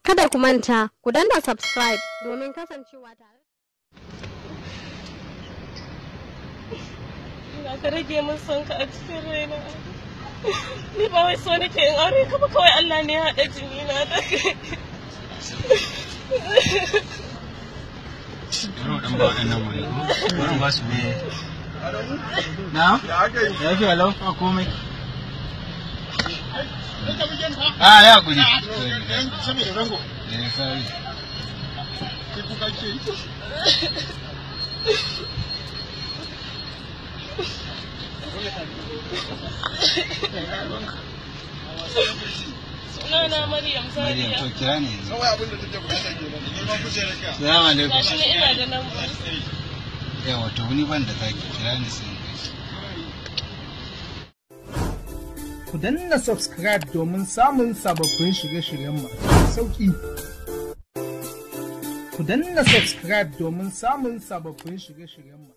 Kada ku manta, ku danna subscribe domin kasancewa tare. Ina ka rage min son ka a cikin raina. Ni ba wai so nake in aure ka ba, kawai Allah ne ya haɗa jini na da kai. Dan ba waɗannan wuri. Wurin ba su ne. Na? Ya fi alau a komai. Ya guri. Saboda rango. Sorry. Sai kuka ce. Sunana Maryam Sadiya. Maryam to kira ne. Kawai abin da take bukata kenan. Ni ma kuce raka. Assalamu alaikum. Gashi ne ina da nan. Yawa to wani ban da zaki kira ni sai. Ku danna subscribe domin samun sababbin shirye-shiryen mu sauki. Ku danna subscribe domin samun sababbin shirye-shiryen mu.